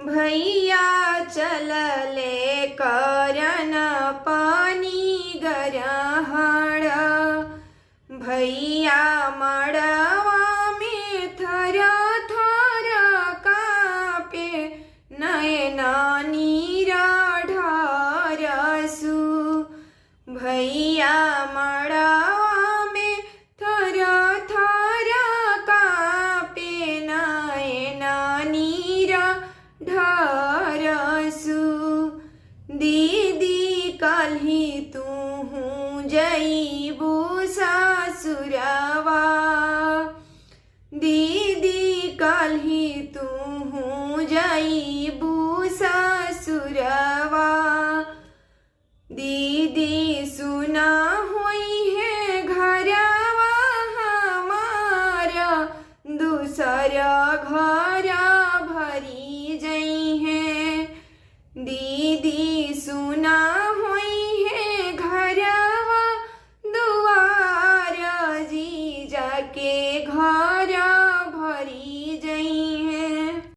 भैया चलले करन पानी गरहण। भैया मड़वा में थर थर कापे नयना नीरा ढारसु। भैया मड़वा में थर थर कापे नयना नीरा ढारसु। दीदी कल्ही तू जईबू सासुरवा। दीदी कल्ही तू जईबू सासुरवा। दीदी सुना हुई है घरवा हमारा, दूसरा घर भरी जई